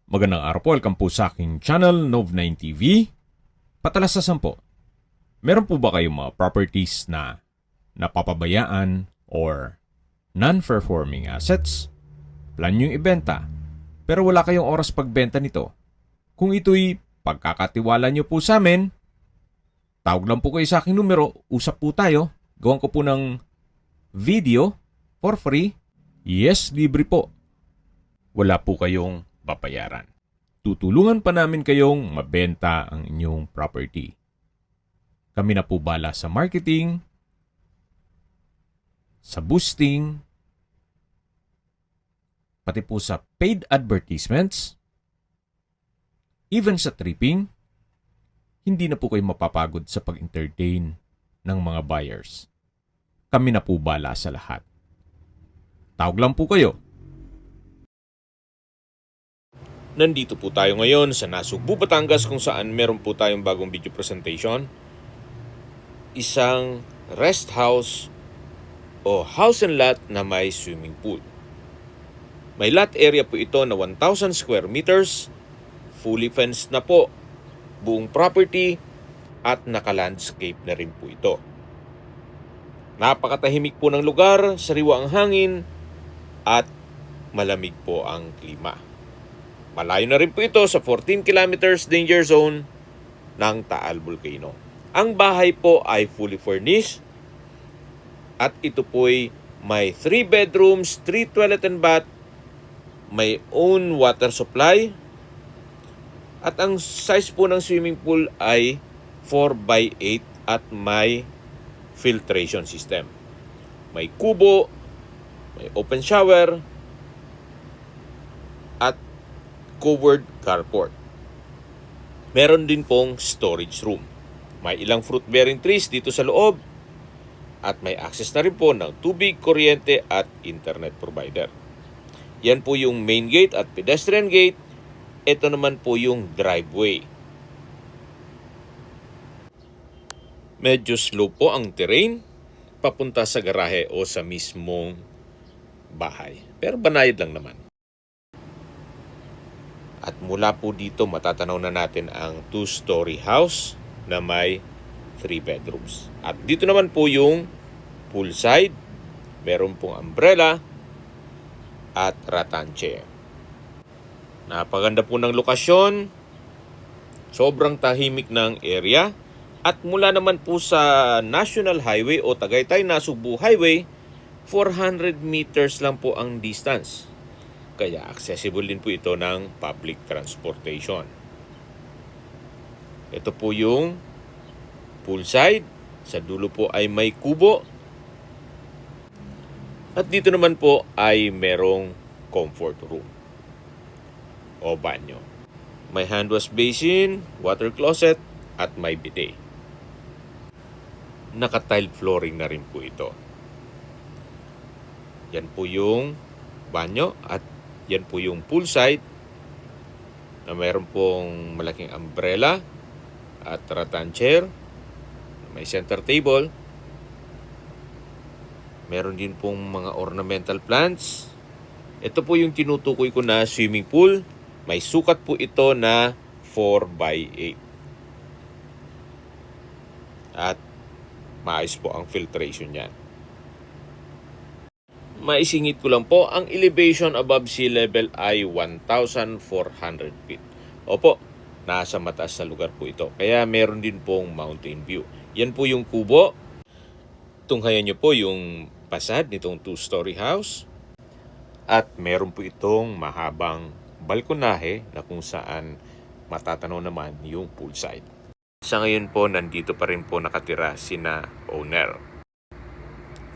Magandang araw po, welcome po sa aking channel, Nov9 TV. Patalasasan po, meron po ba kayong mga properties na napapabayaan or non-performing assets? Plan nyo ibenta, pero wala kayong oras pagbenta nito. Kung ito'y pagkakatiwala nyo po sa amin, tawag lang po kayo sa aking numero, usap po tayo, gawan ko po ng video for free. Yes, libre po. Wala po kayong babayaran. Tutulungan pa namin kayong mabenta ang inyong property. Kami na po bala sa marketing, sa boosting, pati po sa paid advertisements, even sa tripping. Hindi na po kayo mapapagod sa pag-entertain ng mga buyers. Kami na po bala sa lahat. Tawag lang po kayo. Nandito po tayo ngayon sa Nasugbu, Batangas kung saan meron po tayong bagong video presentation. Isang rest house o house and lot na may swimming pool. May lot area po ito na 1,000 square meters, fully fenced na po, buong property at naka-landscape na rin po ito. Napakatahimik po ng lugar, sariwa ang hangin at malamig po ang klima. Malayo na rin po ito sa 14 kilometers danger zone ng Taal Volcano. Ang bahay po ay fully furnished at ito po'y may 3 bedrooms, 3 toilet and bath, may own water supply at ang size po ng swimming pool ay 4x8 at may filtration system. May kubo, may open shower at covered carport. Meron din pong storage room. May ilang fruit-bearing trees dito sa loob at may access na rin po ng tubig, kuryente at internet provider. Yan po yung main gate at pedestrian gate. Ito naman po yung driveway. Medyo slow po ang terrain papunta sa garahe o sa mismong bahay. Pero banayad lang naman. At mula po dito matatanaw na natin ang 2-story house na may 3 bedrooms. At dito naman po yung poolside. Meron pong umbrella at rattan chair. Napaganda po ng lokasyon. Sobrang tahimik ng area. At mula naman po sa National Highway o Tagaytay-Nasugbu Highway, 400 meters lang po ang distance. Kaya accessible din po ito ng public transportation. Ito po yung poolside. Sa dulo po ay may kubo. At dito naman po ay merong comfort room o banyo. May hand wash basin, water closet at may bidet. Naka-tile flooring na rin po ito. Yan po yung banyo at yan po yung poolside na mayroon pong malaking umbrella at rattan chair. May center table. Meron din pong mga ornamental plants. Ito po yung tinutukoy ko na swimming pool. May sukat po ito na 4x8. At maayos po ang filtration niyan. Maisingit ko lang po, ang elevation above sea level ay 1,400 feet. Opo, nasa mataas na lugar po ito. Kaya meron din pong mountain view. Yan po yung kubo. Tunghayan nyo po yung pasad nitong 2-story house. At meron po itong mahabang balkonahe na kung saan matatanaw naman yung poolside. Sa ngayon po, nandito pa rin po nakatira sina owner.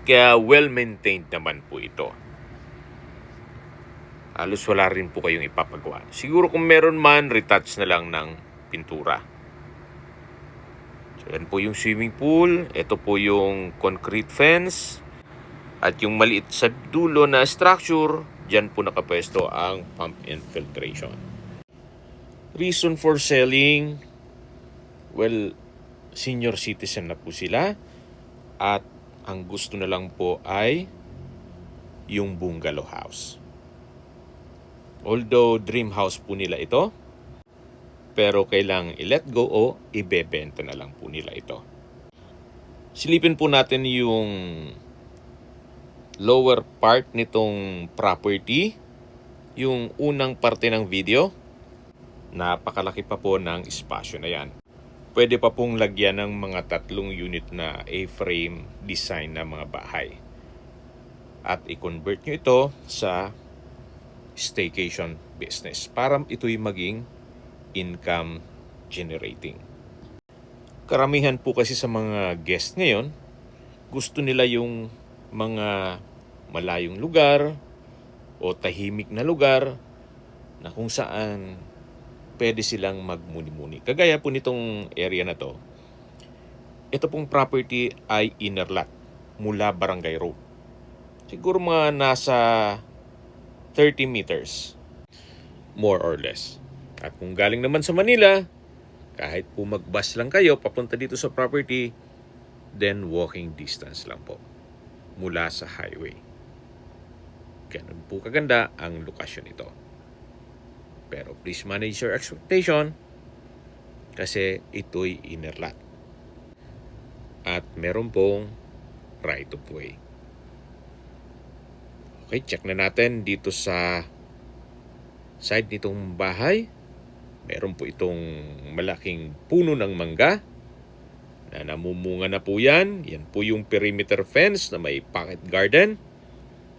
Kaya well-maintained naman po ito. Halos wala rin po kayong ipapagawa. Siguro kung meron man, retouch na lang ng pintura. So, yan po yung swimming pool. Ito po yung concrete fence. At yung maliit sa dulo na structure, dyan po nakapwesto ang pump and filtration. Reason for selling, well, senior citizen na po sila. At ang gusto na lang po ay yung bungalow house. Although dream house po nila ito, pero kailangang i-let go o ibebenta na lang po nila ito. Silipin po natin yung lower part nitong property, yung unang parte ng video. Napakalaki pa po ng espasyo na yan. Pwede pa pong lagyan ng mga 3 unit na A-frame design na mga bahay. At i-convert nyo ito sa staycation business para ito'y maging income generating. Karamihan po kasi sa mga guest ngayon, gusto nila yung mga malayong lugar o tahimik na lugar na kung saan pwede silang magmuni-muni. Kagaya po nitong area na to, ito pong property ay inner lot mula Barangay Road. Siguro mga nasa 30 meters, more or less. At kung galing naman sa Manila, kahit po mag-bus lang kayo papunta dito sa property, then walking distance lang po mula sa highway. Ganun po kaganda ang lokasyon nito. Pero please manage your expectation kasi ito'y inner lot. At meron pong right of way. Okay, check na natin dito sa side nitong bahay. Meron po itong malaking puno ng mangga na namumunga na po yan. Yan po yung perimeter fence na may pocket garden.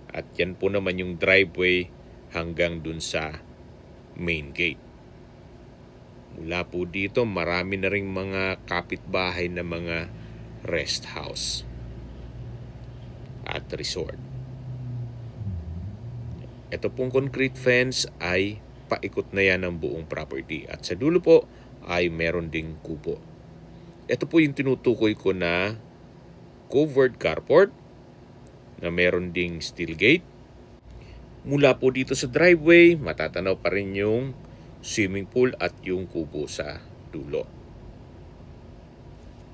At yan po naman yung driveway hanggang dun sa main gate. Mula po dito, marami na ring mga kapitbahay na mga rest house at resort. Ito pong concrete fence ay paikot na yan ng buong property. At sa dulo po ay meron ding kubo. Ito po yung tinutukoy ko na covered carport na meron ding steel gate. Mula po dito sa driveway, matatanaw pa rin yung swimming pool at yung kubo sa dulo.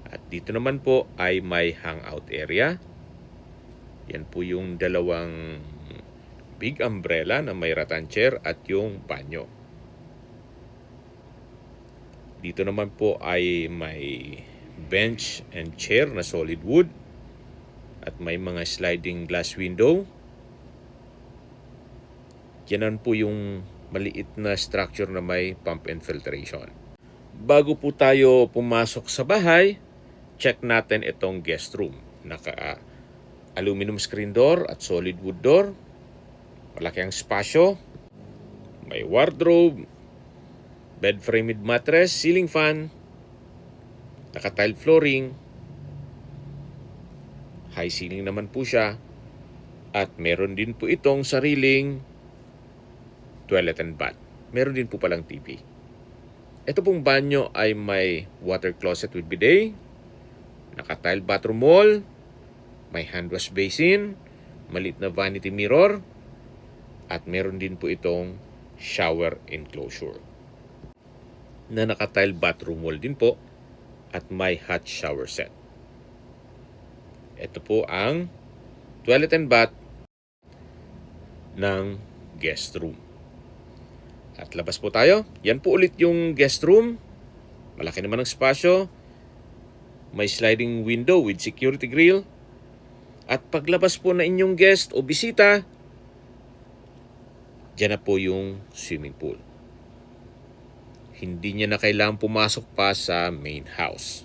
At dito naman po ay may hangout area. Yan po yung dalawang big umbrella na may rattan chair at yung banyo. Dito naman po ay may bench and chair na solid wood at may mga sliding glass window. Yan po yung maliit na structure na may pump and filtration. Bago po tayo pumasok sa bahay, check natin itong guest room. Naka-aluminum screen door at solid wood door. Malaki ang spasyo. May wardrobe, bed framed mattress, ceiling fan, naka-tile flooring, high ceiling naman po siya. At meron din po itong sariling toilet and bath. Meron din po palang TV. Ito pong banyo ay may water closet with bidet, naka-tile bathroom wall, may hand wash basin, maliit na vanity mirror, at meron din po itong shower enclosure na naka-tile bathroom wall din po at may hot shower set. Ito po ang toilet and bath ng guest room. At labas po tayo. Yan po ulit yung guest room. Malaki naman ang spasyo. May sliding window with security grill. At paglabas po na inyong guest o bisita, dyan na po yung swimming pool. Hindi niya na kailangang pumasok pa sa main house.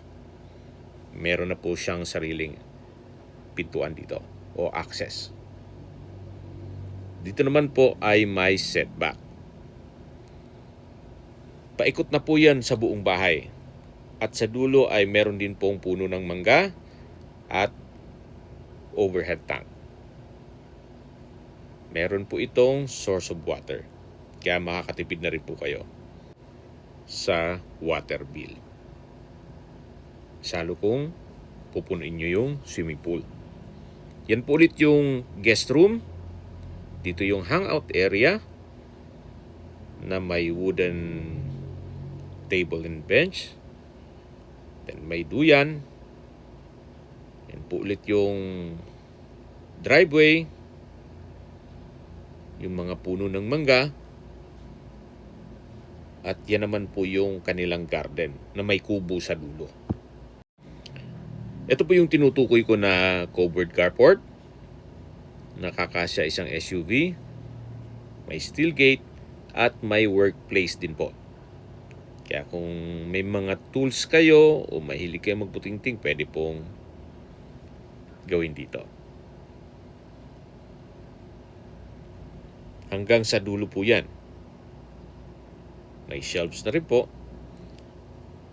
Meron na po siyang sariling pintuan dito o access. Dito naman po ay may setback. Paikot na po yan sa buong bahay. At sa dulo ay meron din pong puno ng mangga at overhead tank. Meron po itong source of water. Kaya makakatipid na rin po kayo sa water bill. Salo kung pupunuin nyo yung swimming pool. Yan po ulit yung guest room. Dito yung hangout area na may wooden table and bench. Then may duyan. Yan po ulit yung driveway. Yung mga puno ng mangga. At yan naman po yung kanilang garden na may kubo sa dulo. Ito po yung tinutukoy ko na covered carport. Nakakasya isang SUV, may steel gate, at may workplace din po. Kaya kung may mga tools kayo o mahilig kayo magbutingting, pwede pong gawin dito. Hanggang sa dulo po yan. May shelves na rin po.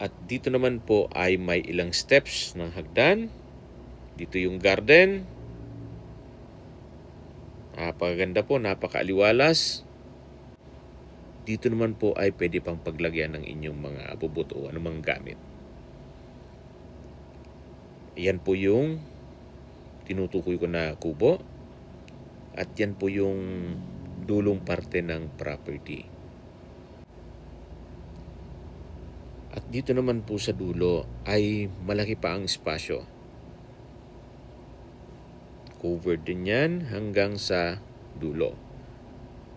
At dito naman po ay may ilang steps ng hagdan. Dito yung garden. Napakaganda po, napakaaliwalas. Dito naman po ay pwede pang paglagyan ng inyong mga abubot o anumang gamit. Yan po yung tinutukoy ko na kubo. At yan po yung dulong parte ng property. At dito naman po sa dulo ay malaki pa ang espasyo. Covered din yan hanggang sa dulo.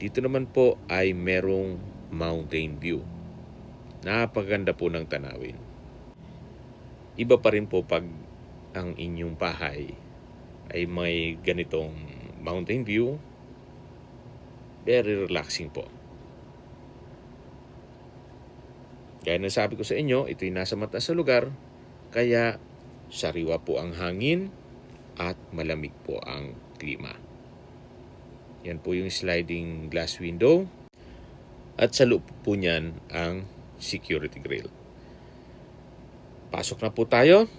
Dito naman po ay merong mountain view. Napakaganda po ng tanawin. Iba pa rin po pag ang inyong bahay ay may ganitong mountain view. Very relaxing po. Kaya nasabi ko sa inyo, ito'y nasa mataas na lugar, kaya sariwa po ang hangin at malamig po ang klima. Yan po yung sliding glass window. At sa loob po niyan ang security grill. Pasok na po tayo.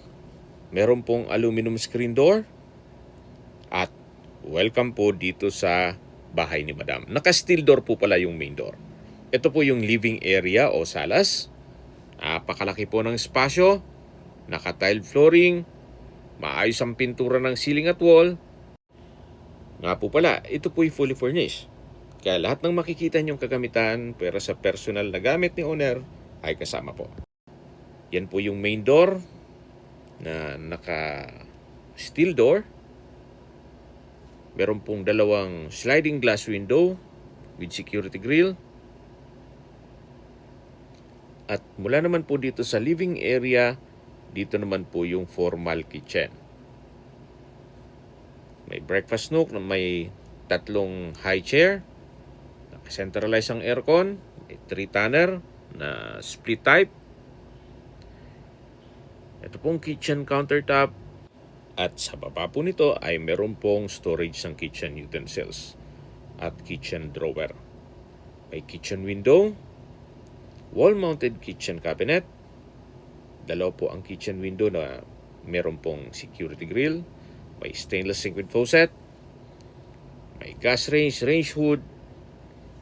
Meron pong aluminum screen door. At welcome po dito sa bahay ni Madam. Naka-steel door po pala yung main door. Ito po yung living area o salas. Napakalaki po ng espasyo. Naka-tiled flooring. Maayos ang pintura ng ceiling at wall. Nga po pala, ito po'y fully furnished. Kaya lahat ng makikita niyong kagamitan pero sa personal na gamit ni owner ay kasama po. Yan po yung main door na naka-steel door. Meron pong dalawang sliding glass window with security grill. At mula naman po dito sa living area, dito naman po yung formal kitchen. May breakfast nook na may tatlong high chair. Naka-centralize ang aircon. May 3-tonner na split type. Ito pong kitchen countertop. At sa baba po nito ay meron pong storage ng kitchen utensils at kitchen drawer. May kitchen window. Wall-mounted kitchen cabinet. Dalawa po ang kitchen window na meron pong security grill. May stainless sink with faucet. May gas range, range hood.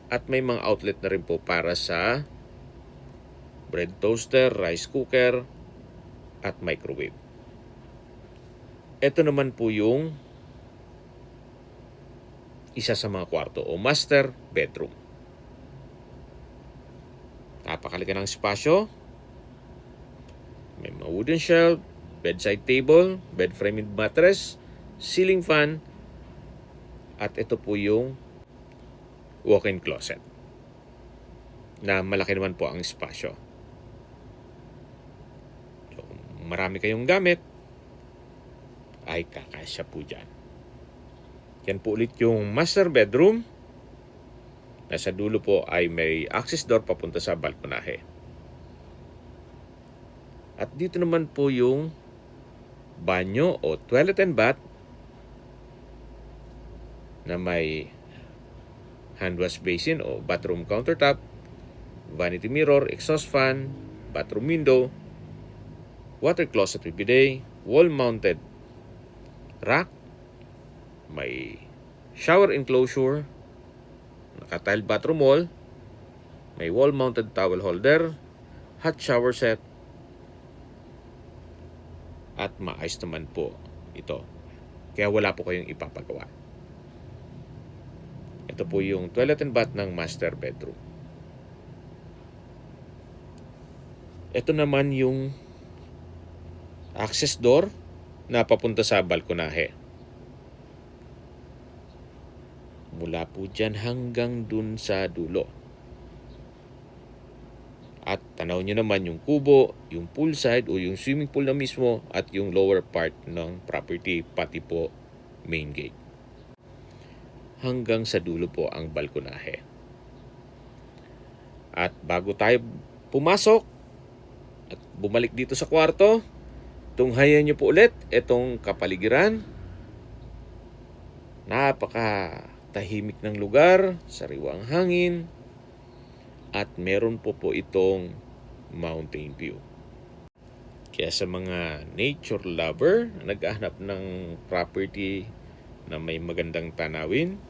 At may mga outlet na rin po para sa bread toaster, rice cooker, at microwave. Ito naman po yung isa sa mga kwarto o master bedroom. Napakalaki ng espasyo. May mga wooden shelf, bedside table, bed frame with mattress, ceiling fan, at ito po yung walk-in closet na malaki naman po ang espasyo. So, marami kayong gamit, ay kakasya po dyan. Yan po ulit yung master bedroom. Nasa dulo po ay may access door papunta sa balkonahe. At dito naman po yung banyo o toilet and bath na may hand wash basin o bathroom countertop, vanity mirror, exhaust fan, bathroom window, water closet with bidet, wall-mounted rack, may shower enclosure, naka-tiled bathroom wall, may wall-mounted towel holder, hot shower set, at maayos naman po ito. Kaya wala po kayong ipapagawa. Ito po yung toilet and bath ng master bedroom. Ito naman yung access door na papunta sa balkonahe. Mula po dyan hanggang dun sa dulo. At tanaw nyo naman yung kubo, yung poolside o yung swimming pool na mismo at yung lower part ng property, pati po main gate. Hanggang sa dulo po ang balkonahe. At bago tayo pumasok at bumalik dito sa kwarto, tunghayan nyo po ulit itong kapaligiran. Napaka tahimik ng lugar, sariwang hangin, at meron po itong mountain view. Kaya sa mga nature lover na naghahanap ng property na may magandang tanawin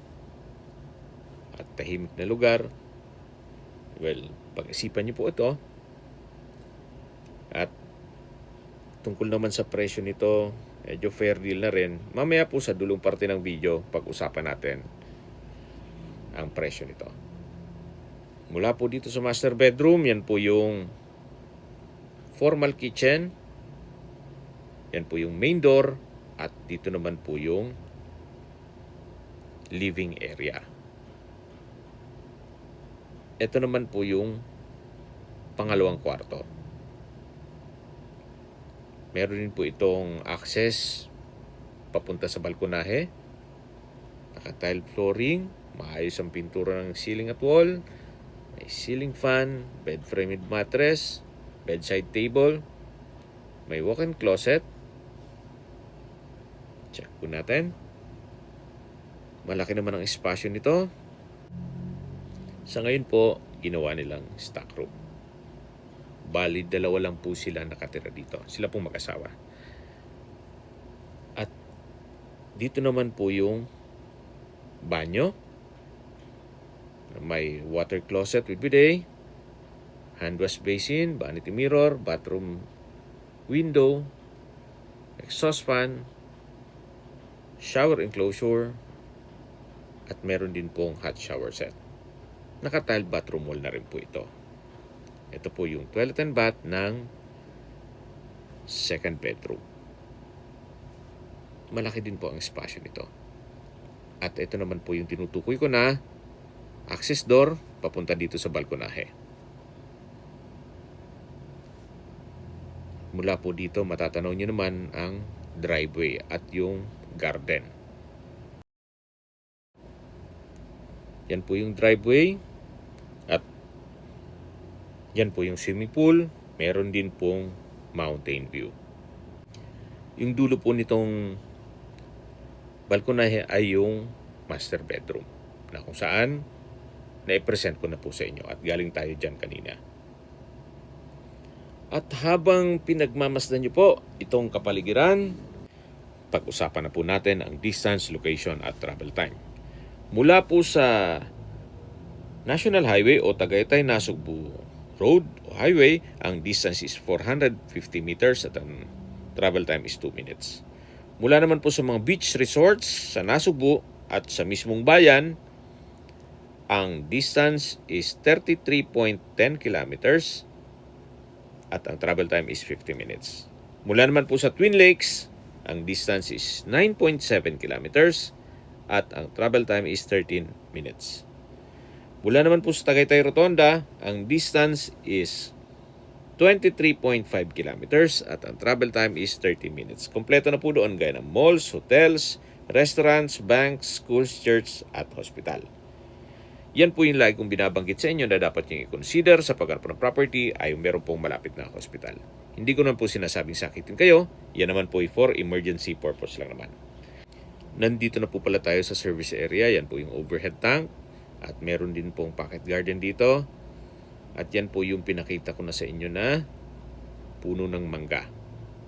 at tahimik na lugar, well, pag-isipan niyo po ito. At tungkol naman sa presyo nito, medyo fair deal na rin. Mamaya po sa dulong parte ng video, pag-usapan natin ang presyo nito. Mula po dito sa master bedroom, yan po yung formal kitchen. Yan po yung main door. At dito naman po yung living area. Ito naman po yung pangalawang kwarto. Meron din po itong access papunta sa balkonahe. Naka-tile flooring. Maayos ang pintura ng ceiling at wall. May ceiling fan, bed framed mattress, bedside table, may walk-in closet. Check po natin. Malaki naman ang espasyo nito. Sa ngayon po, ginawa nilang stock room. Bali, dalawa lang po sila nakatira dito. Sila pong mag-asawa. At dito naman po yung banyo. May water closet with bidet, hand wash basin, vanity mirror, bathroom window, exhaust fan, shower enclosure, at meron din pong hot shower set. Naka-tile bathroom wall na rin po ito. Ito po yung toilet and bath ng second bedroom. Malaki din po ang espasyo nito. At ito naman po yung tinutukoy ko na access door papunta dito sa balkonahe. Mula po dito matatanaw nyo naman ang driveway at yung garden. Yan po yung driveway at yan po yung swimming pool. Meron din pong mountain view. Yung dulo po nitong balkonahe ay yung master bedroom na kung saan na-present ko na po sa inyo at galing tayo dyan kanina. At habang pinagmamasdan nyo po itong kapaligiran, pag-usapan na po natin ang distance, location at travel time. Mula po sa National Highway o Tagaytay-Nasugbu Road o Highway, ang distance is 450 meters at ang travel time is 2 minutes. Mula naman po sa mga beach resorts sa Nasugbu at sa mismong bayan, ang distance is 33.10 kilometers at ang travel time is 50 minutes. Mula naman po sa Twin Lakes, ang distance is 9.7 kilometers at ang travel time is 13 minutes. Mula naman po sa Tagaytay Rotonda, ang distance is 23.5 kilometers at ang travel time is 30 minutes. Kompleto na po doon gaya ng malls, hotels, restaurants, banks, schools, church at hospital. Yan po yung lagi kong binabanggit sa inyo na dapat nyo i-consider sa paghanap ng property ay meron pong malapit na hospital. Hindi ko naman po sinasabing sakitin kayo. Yan naman po for emergency purpose lang naman. Nandito na po pala tayo sa service area. Yan po yung overhead tank. At meron din pong pocket garden dito. At yan po yung pinakita ko na sa inyo na puno ng mangga.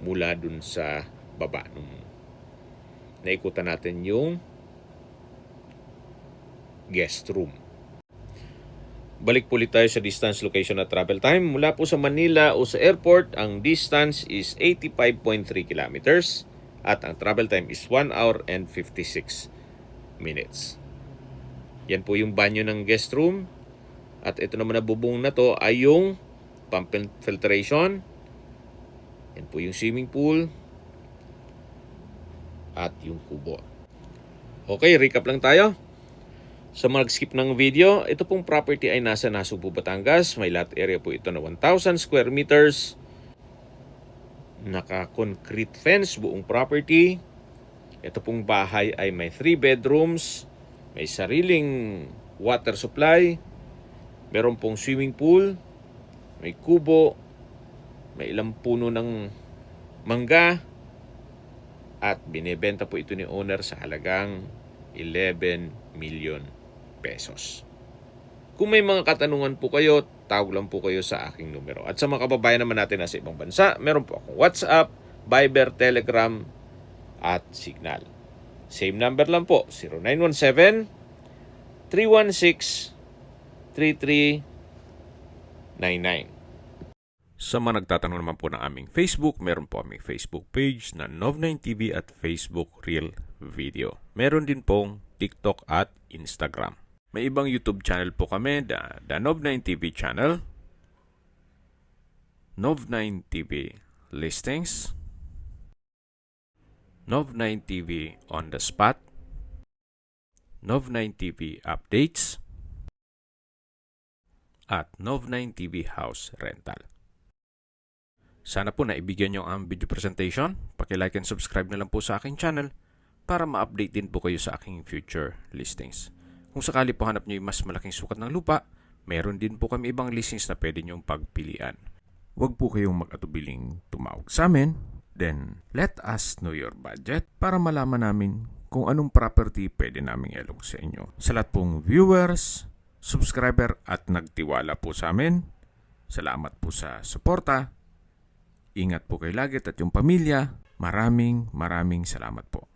Mula dun sa baba. Nung naikutan natin yung guest room. Balik po ulit tayo sa distance, location at travel time. Mula po sa Manila o sa airport, ang distance is 85.3 kilometers at ang travel time is 1 hour and 56 minutes. Yan po yung banyo ng guest room. At ito naman na bubong na to ay yung pump and filtration. Yan po yung swimming pool at yung kubo. Okay, recap lang tayo. Sa mga skip ng video, ito pong property ay nasa Nasugbu, Batangas. May lot area po ito na 1,000 square meters. Naka-concrete fence buong property. Ito pong bahay ay may 3 bedrooms. May sariling water supply. Meron pong swimming pool. May kubo. May ilang puno ng mangga. At binebenta po ito ni owner sa halagang 11 million pesos. Kung may mga katanungan po kayo, tawag lang po kayo sa aking numero. At sa mga kababayan naman natin na sa ibang bansa, meron po akong WhatsApp, Viber, Telegram, at Signal. Same number lang po, 0917-316-3399. Sa mga nagtatanong naman po ng aming Facebook, meron po aming Facebook page na Nov9TV at Facebook Real Video. Meron din pong TikTok at Instagram. May ibang YouTube channel po kami, the Nov9TV channel, Nov9TV Listings, Nov9TV On The Spot, Nov9TV Updates, at Nov9TV House Rental. Sana po naibigyan nyo ang video presentation. Paki-like and subscribe na lang po sa aking channel para ma-update din po kayo sa aking future listings. Kung sakali po hanap nyo yung mas malaking sukat ng lupa, meron din po kami ibang listings na pwede nyong pagpilian. Huwag po kayong mag-atubiling tumawag sa amin. Then, let us know your budget para malaman namin kung anong property pwede naming ilog sa inyo. Sa lahat pong viewers, subscriber at nagtiwala po sa amin, salamat po sa suporta. Ingat po kayo lagi at yung pamilya. Maraming salamat po.